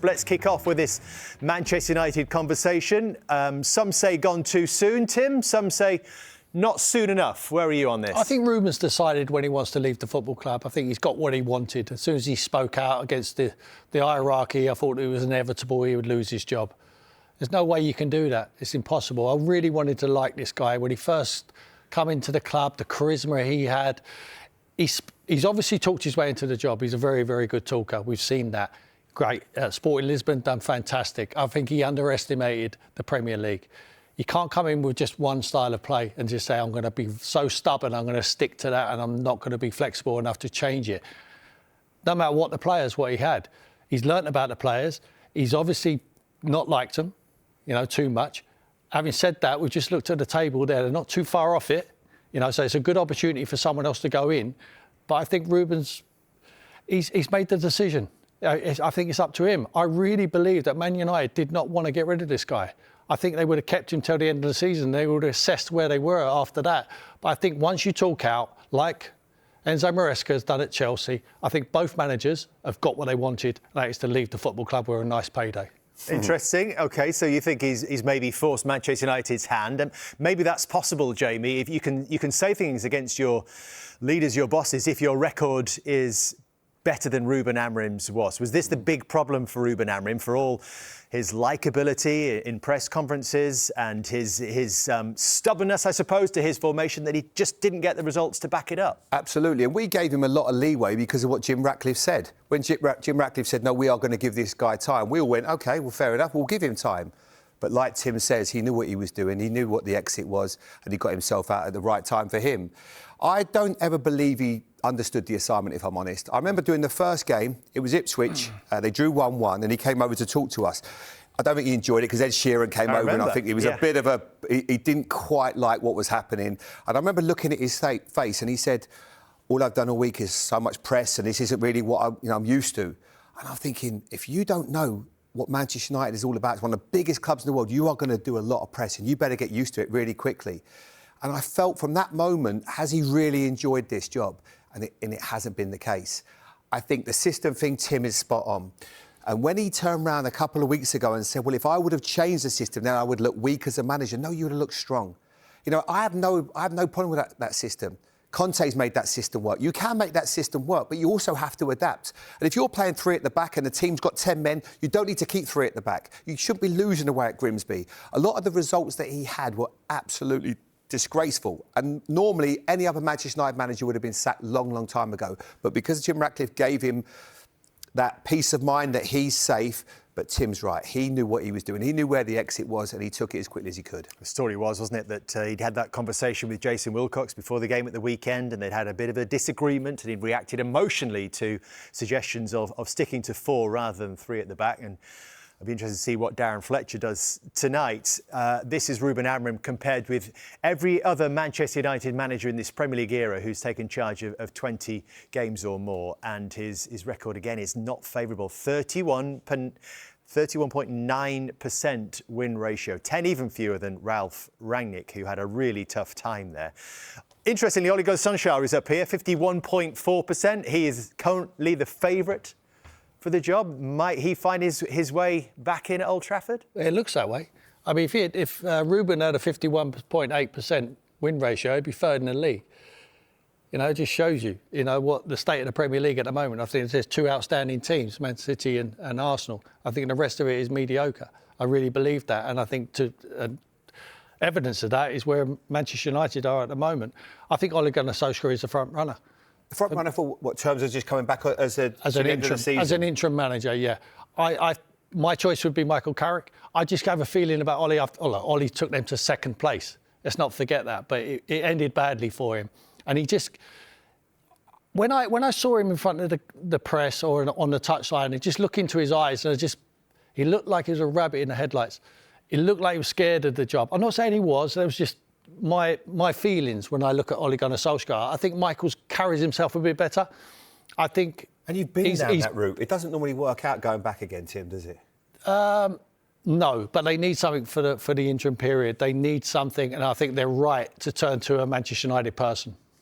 Let's kick off with this Manchester United conversation. Some say gone too soon, Tim. Some say not soon enough. Where are you on this? I think Ruben's decided when he wants to leave the football club. I think he's got what he wanted. As soon as he spoke out against the hierarchy, I thought it was inevitable he would lose his job. There's no way you can do that. It's impossible. I really wanted to like this guy. When he first come into the club, the charisma he had, he's obviously talked his way into the job. He's a very, very good talker. We've seen that. Great. Sporting Lisbon done fantastic. I think he underestimated the Premier League. You can't come in with just one style of play and just say, I'm going to be so stubborn, I'm going to stick to that and I'm not going to be flexible enough to change it. No matter what the players, what he had. He's learnt about the players. He's obviously not liked them, too much. Having said that, we've just looked at the table there. They're not too far off it, so it's a good opportunity for someone else to go in. But I think Ruben's, he's made the decision. I think it's up to him. I really believe that Man United did not want to get rid of this guy. I think they would have kept him till the end of the season. They would have assessed where they were after that. But I think once you talk out, like Enzo Maresca has done at Chelsea, I think both managers have got what they wanted, and that is to leave the football club with a nice payday. Interesting. OK, so you think he's maybe forced Manchester United's hand. And maybe that's possible, Jamie, if you can say things against your leaders, your bosses, if your record is better than Ruben Amorim's was. Was this the big problem for Ruben Amorim, for all his likeability in press conferences and his stubbornness, I suppose, to his formation, that he just didn't get the results to back it up? Absolutely. And we gave him a lot of leeway because of what Jim Ratcliffe said. When Jim Ratcliffe said, no, we are going to give this guy time, we all went, OK, well, fair enough, we'll give him time. But like Tim says, he knew what he was doing. He knew what the exit was and he got himself out at the right time for him. I don't ever believe he understood the assignment, if I'm honest. I remember doing the first game, it was Ipswich, they drew 1-1 and he came over to talk to us. I don't think he enjoyed it because Ed Sheeran came over and I think he was a bit of a... He didn't quite like what was happening. And I remember looking at his face and he said, all I've done all week is so much press and this isn't really what I'm used to. And I'm thinking, if you don't know what Manchester United is all about, it's one of the biggest clubs in the world, you are going to do a lot of press and you better get used to it really quickly. And I felt from that moment, has he really enjoyed this job? And it hasn't been the case. I think the system thing, Tim, is spot on. And when he turned around a couple of weeks ago and said, well, if I would have changed the system, then I would look weak as a manager. No, you would have looked strong. I have no problem with that system. Conte's made that system work. You can make that system work, but you also have to adapt. And if you're playing 3 at the back and the team's got 10 men, you don't need to keep 3 at the back. You shouldn't be losing away at Grimsby. A lot of the results that he had were absolutely disgraceful. And normally, any other Manchester United manager would have been sacked long time ago. But because Jim Ratcliffe gave him that peace of mind that he's safe, but Tim's right. He knew what he was doing. He knew where the exit was and he took it as quickly as he could. The story was, wasn't it, that he'd had that conversation with Jason Wilcox before the game at the weekend and they'd had a bit of a disagreement and he'd reacted emotionally to suggestions of sticking to 4 rather than 3 at the back. And I'd be interested to see what Darren Fletcher does tonight. This is Ruben Amorim compared with every other Manchester United manager in this Premier League era who's taken charge of 20 games or more. And his record, again, is not favourable. 31.9% win ratio. 10 even fewer than Ralph Rangnick, who had a really tough time there. Interestingly, Ole Gunnar Solskjaer is up here, 51.4%. He is currently the favourite for the job. Might he find his way back in at Old Trafford? It looks that way. I mean, if Ruben had a 51.8% win ratio, he'd be 3rd in the league. It just shows you, what the state of the Premier League at the moment. I think there's 2 outstanding teams, Man City and Arsenal. I think the rest of it is mediocre. I really believe that. And I think evidence of that is where Manchester United are at the moment. I think Ole Gunnar Solskjaer is the front runner. The front runner for what terms of just coming back as an interim manager, yeah. My choice would be Michael Carrick. I just have a feeling about Ole. Ole took them to 2nd place. Let's not forget that. But it ended badly for him. And he just... When I saw him in front of the press or on the touchline, I just look into his eyes and he looked like he was a rabbit in the headlights. He looked like he was scared of the job. I'm not saying he was. There was just my feelings when I look at Ole Gunnar Solskjaer. I think Michael's carries himself a bit better. I think... And you've been down that route. It doesn't normally work out going back again, Tim, does it? No, but they need something for the interim period. They need something, and I think they're right to turn to a Manchester United person.